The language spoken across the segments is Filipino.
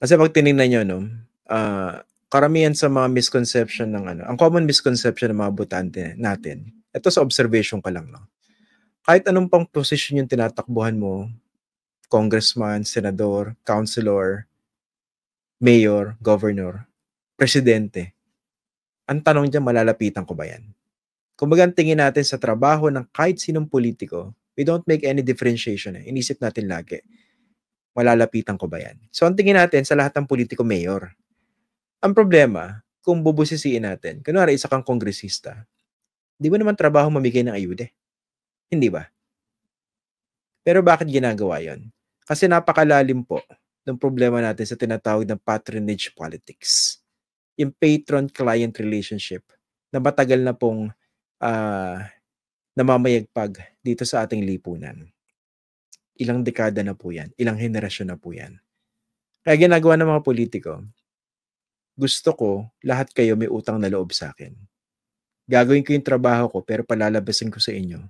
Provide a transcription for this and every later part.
Kasi 'pag tiningnan niyo 'no, karamihan sa mga misconception ng ang common misconception ng mga botante natin, ito sa observation ko lang 'no. Kahit anong pang posisyon yung tinatakbuhan mo, congressman, senador, councilor, mayor, governor, presidente, ang tanong diyan malalapitan ko ba 'yan? Kumbaga ang tingin natin sa trabaho ng kahit sinong politiko, we don't make any differentiation, eh. Inisip natin lagi, malalapitan ko ba 'yan? So ang tingin natin sa lahat ng politiko mayor. Ang problema, kung bubusisiin natin, kunwari isa kang kongresista, 'di mo naman trabaho mamigay ng ayuda, eh, hindi ba? Pero bakit ginagawa 'yon? Kasi napakalalim po ng problema natin sa tinatawag na patronage politics. Yung patron-client relationship na matagal na pong, ah, namamayagpag dito sa ating lipunan. Ilang dekada na po 'yan, ilang henerasyon na po 'yan. Kaya ginagawa ng mga politiko, gusto ko lahat kayo may utang na loob sa'kin. Gagawin ko yung trabaho ko pero palalabasin ko sa inyo,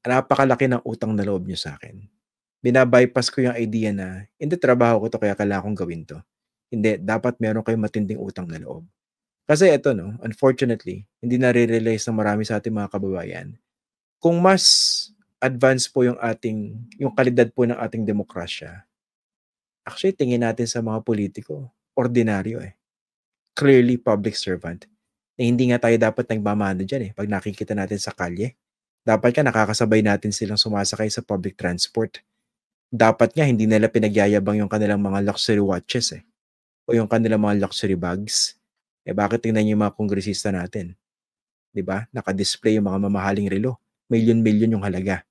napakalaki ng utang na loob niyo sa'kin. Bina-bypass ko yung idea na, hindi trabaho ko 'to kaya kailangan kong gawin 'to. Hindi, dapat meron kayong matinding utang na loob. Kasi eto 'no, unfortunately, hindi nare-realize ng marami sa ating mga kababayan, kung mas advance po yung kalidad po ng ating demokrasya, actually tingin natin sa mga politiko, ordinaryo, eh. Clearly public servant. Eh, hindi nga tayo dapat nagmamano diyan, eh, 'pag nakikita natin sa kalye. Dapat nga nakakasabay natin silang sumasakay sa public transport. Dapat nga hindi nila pinagyayabang yung kanilang mga luxury watches, eh, o yung kanilang mga luxury bags. Eh, bakit tingnan niyo yung mga kongresista natin, 'di ba? Naka-display yung mga mamahaling relo, milyon-milyon yung halaga.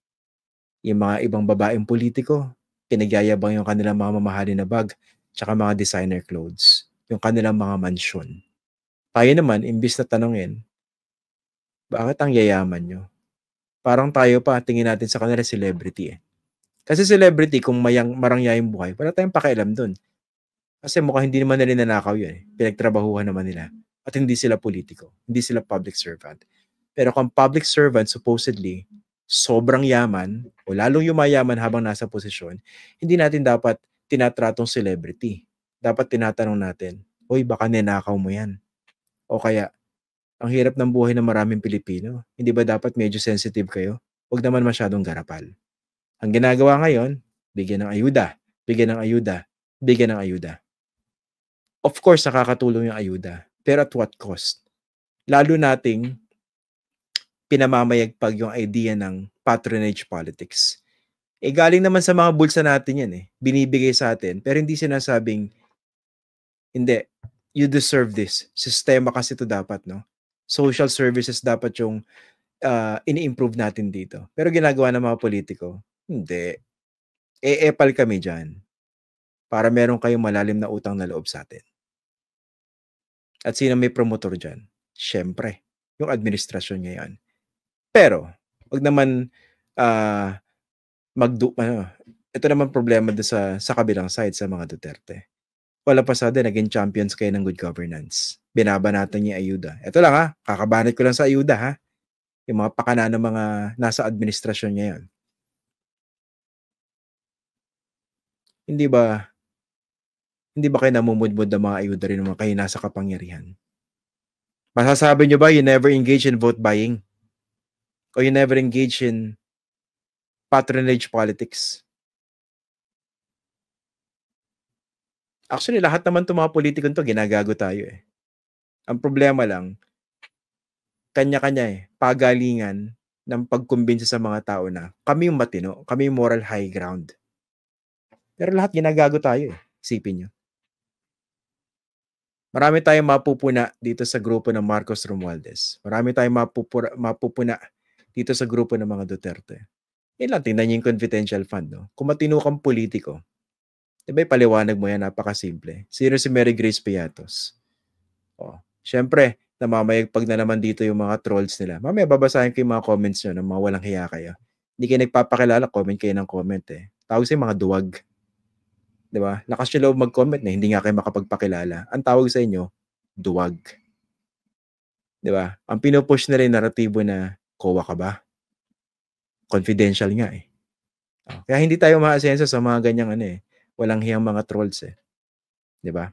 Yung mga ibang babaeng politiko, pinagyayabang yung kanilang mga mamahalin na bag, tsaka mga designer clothes, yung kanilang mga mansyon. Tayo naman imbis na tanungin, bakit ang yayaman niyo? Parang tayo pa tingin natin sa kanila celebrity, eh. Kasi celebrity kung marangyayang buhay, wala tayong pakialam dun. Kasi mukhang hindi naman nila ninanakaw yun, eh. Pinagtrabahuhan naman nila. At hindi sila politiko, hindi sila public servant. Pero kung public servant supposedly sobrang yaman o lalong yumayaman habang nasa posisyon, hindi natin dapat tinatratong celebrity. Dapat tinatanong natin, "Hoy, baka ninakaw mo 'yan." O kaya, "Ang hirap ng buhay ng maraming Pilipino. Hindi ba dapat medyo sensitive kayo? Huwag naman masyadong garapal." Ang ginagawa ngayon, bigyan ng ayuda, bigyan ng ayuda, bigyan ng ayuda. Of course, nakakatulong yung ayuda, pero at what cost? Lalo nating pinamamayagpag yung idea ng patronage politics. Eh, galing naman sa mga bulsa natin yan, eh. Binibigay sa atin, pero hindi sinasabing, hindi, you deserve this. Sistema kasi ito dapat, no? Social services dapat yung ini-improve natin dito. Pero ginagawa ng mga politiko, hindi. E-epal kami dyan para meron kayong malalim na utang na loob sa atin. At sino may promotor dyan? Siyempre, yung administrasyon ngayon. Pero, wag naman ah, ito naman problema doon sa kabilang side sa mga Duterte. Wala pa sa atin, naging champions kayo ng good governance. Binabanatan niyo yung ayuda. Ito lang kakabanat ko lang sa ayuda yung mga pakana ng mga nasa administrasyon ngayon. Hindi ba kayo namumudmod ng mga ayuda rin ng mga kayo nasa kapangyarihan? Masasabi niyo ba you never engage in vote buying? O you never engage in patronage politics? Actually, lahat naman itong mga politikon to ginagago tayo, eh. Ang problema lang, kanya-kanya, pagalingan ng pagkumbinsi sa mga tao na kami yung matino, kami yung moral high ground. Pero lahat ginagago tayo, eh. Isipin niyo. Marami tayong mapupuna dito sa grupo ng Marcos Romualdez. Marami tayong mapupuna dito sa grupo ng mga Duterte. Yun lang, tingnan niyo yung confidential fund, no? Kung matino kang politiko, diba ipaliwanag mo yan, napakasimple. Sino si Mary Grace Piatos? Syempre, namamayagpag na naman dito yung mga trolls nila. Mamaya babasahin ko yung mga comments nyo ng mga walang hiya kayo. Hindi kayo nagpapakilala, comment kayo ng comment, eh. Tawag sa mga duwag. Diba? Lakas yung loob mag-comment na hindi nga kayo makapagpakilala. Ang tawag sa inyo, duwag. Diba? Ang pinupush na rin naratibo na, kowa ka ba? Confidential nga, eh. Kaya hindi tayo maasenso sa mga ganyang Walang hiyang mga trolls eh. 'Di ba?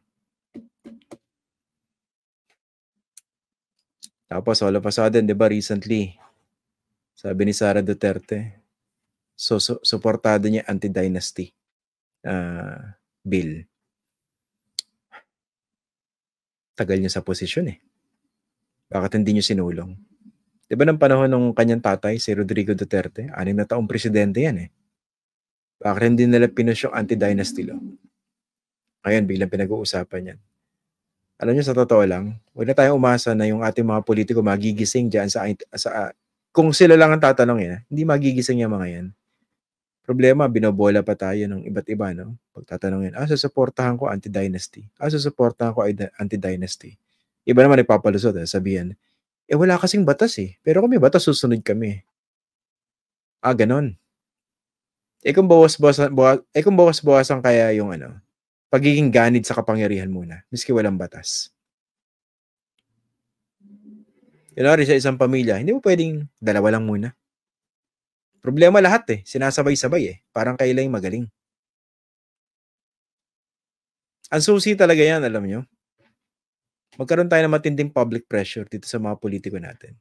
Tapos all of a sudden, 'di ba, recently, sabi ni Sara Duterte, suportado niya anti-dynasty bill. Tagal niya sa posisyon eh. Bakit hindi niyo sinulong? 'Di ba ng panahon ng kanyang tatay, si Rodrigo Duterte, 6 na taong presidente yan eh. Bakit hindi nila pinush yung anti-dynasty law? Ngayon, biglang pinag-uusapan yan. Alam niyo, sa totoo lang, huwag na tayong umasa na yung ating mga politiko magigising dyan kung sila lang ang tatanungin, hindi magigising yung mga yan. Problema, binobola pa tayo ng iba't iba, no? Pagtatanungin, susuportahan ko anti-dynasty. Susuportahan ko anti-dynasty. Iba naman ipapalusot, sabihan, wala kasing batas eh. Pero kung may batas, susunod kami. Ganon. Kung bawas-bawasan kaya yung pagiging ganid sa kapangyarihan muna, miski walang batas. Kunwari sa isang pamilya, hindi mo pwedeng dalawa lang muna. Problema lahat eh, sinasabay-sabay eh. Parang kailan yung magaling. Ang susi talaga yan, alam nyo. Magkaroon tayo ng matinding public pressure dito sa mga politiko natin.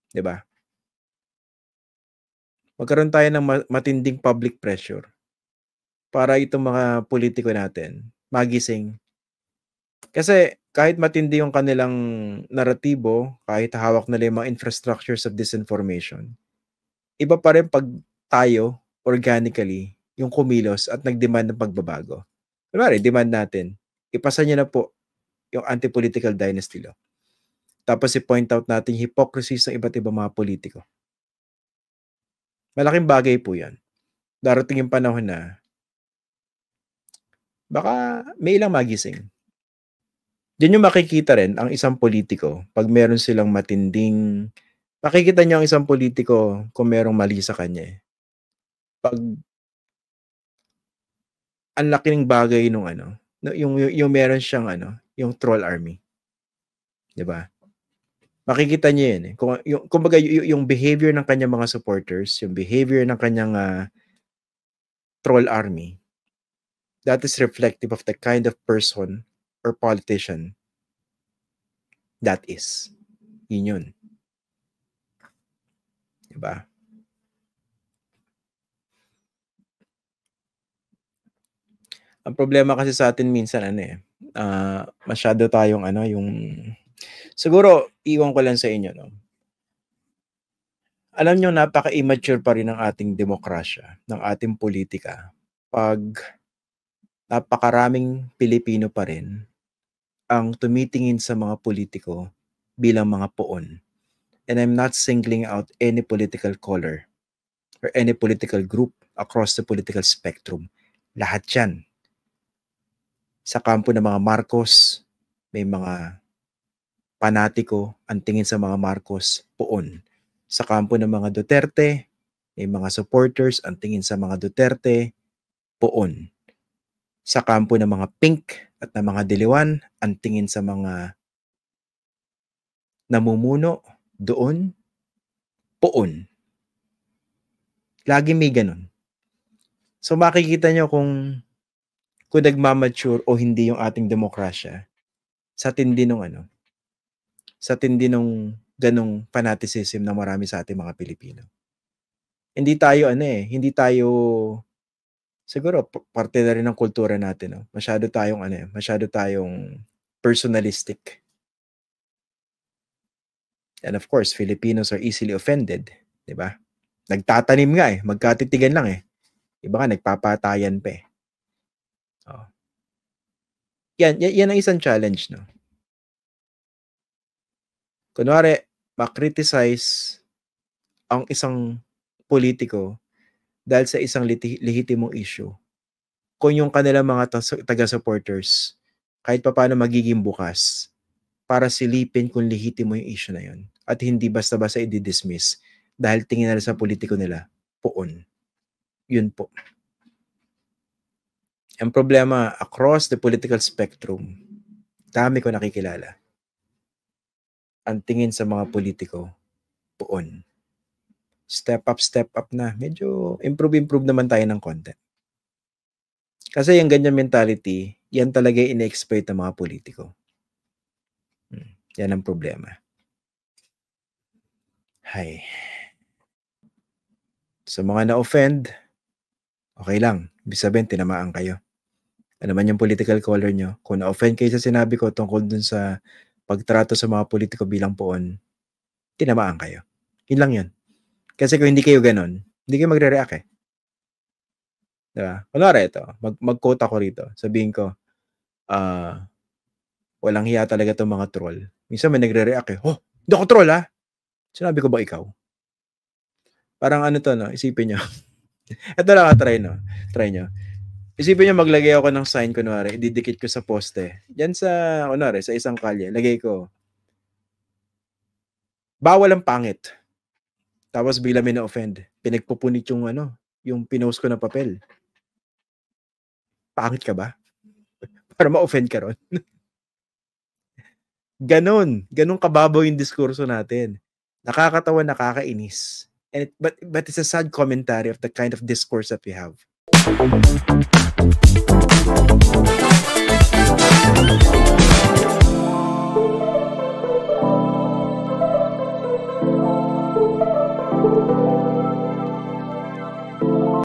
'Di ba? Magkaroon tayo ng matinding public pressure para itong mga politiko natin magising. Kasi kahit matindi yung kanilang naratibo, kahit hawak nila yung mga infrastructures of disinformation, iba pa rin pag tayo, organically, yung kumilos at nag-demand ng pagbabago. Kunwari, demand natin, ipasa niyo na po yung anti-political dynasty law. Tapos i-point out natin yung hypocrisies ng iba't ibang mga politiko. Malaking bagay po yan. Darating yung panahon na baka may ilang magising. Diyan yung makikita rin ang isang politiko pag meron silang makikita niyo ang isang politiko kung merong mali sa kanya eh. Pag ang laki ng bagay nung yung meron siyang yung troll army. 'Di ba? Makikita niyo 'yan eh. Kumbaga yung behavior ng kanyang mga supporters, yung behavior ng kanyang troll army, that is reflective of the kind of person or politician that is. Yun. Diba? Ang problema kasi sa atin minsan masyado tayong siguro iwan ko lang sa inyo, no? Alam niyo, napaka-immature pa rin ng ating demokrasya, ng ating politika, pag napakaraming Pilipino pa rin ang tumitingin sa mga politiko bilang mga poon. And I'm not singling out any political color or any political group across the political spectrum. Lahat yan. Sa kampo ng mga Marcos, may mga panatiko ang tingin sa mga Marcos, poon. Sa kampo ng mga Duterte, may mga supporters ang tingin sa mga Duterte, poon. Sa kampo ng mga pink at ng mga dilawan, ang tingin sa mga namumuno doon, poon. Lagi may ganun. So makikita nyo kung nagmamature o hindi yung ating demokrasya sa tindi nung ganong fanaticism na marami sa ating mga Pilipino. Hindi tayo siguro parte na rin ng kultura natin, no? Masyado tayong personalistic. And of course, Filipinos are easily offended, 'di ba? Nagtatanim nga magkatitigan lang Iba nga nagpapatayan pa Oh. Yan ang isang challenge, no? Kunwari, ma-criticize ang isang politiko dahil sa isang lehitimong issue. Kung yung kanilang mga taga-supporters, kahit pa paano magiging bukas para silipin kung lehitimo yung issue na yun. At hindi basta-basta i-dismiss dahil tingin nila sa politiko nila, poon. Yun po. Ang problema, across the political spectrum, dami ko nakikilala. Ang tingin sa mga politiko, poon. Step up na. Medyo improve naman tayo ng konti. Kasi yung ganyan mentality, yan talaga yung ine-exploit ng mga politiko. Yan ang problema. Hay. Sa mga na-offend, okay lang. Ibig sabihin, tinamaan kayo. Ano man yung political color nyo. Kung na-offend kayo sa sinabi ko tungkol dun sa pagtrato sa mga politiko bilang poon, tinamaan kayo. Yun lang yun. Kasi kung hindi kayo ganun, hindi kayo magre-react eh. Diba? Kunwari ito, mag-quote ako rito. Sabihin ko, walang hiya talaga itong mga troll. Minsan may nagre-react eh, oh, hindi ako troll ha? Sinabi ko ba ikaw? Parang ano to, no? Isipin nyo. Ito lang try nyo. Isipin nyo maglagay ako ng sign, kunwari, ididikit ko sa poste. Yan sa, kunwari, sa isang kalye, lagay ko, bawal ang pangit. Tapos bigla may na-offend. Pinagpupunit yung yung pinost ko na papel. Pangit ka ba? Para ma-offend ka ron. Ganon kababaw yung diskurso natin. Nakakatawa, nakakainis. But it's a sad commentary of the kind of discourse that we have.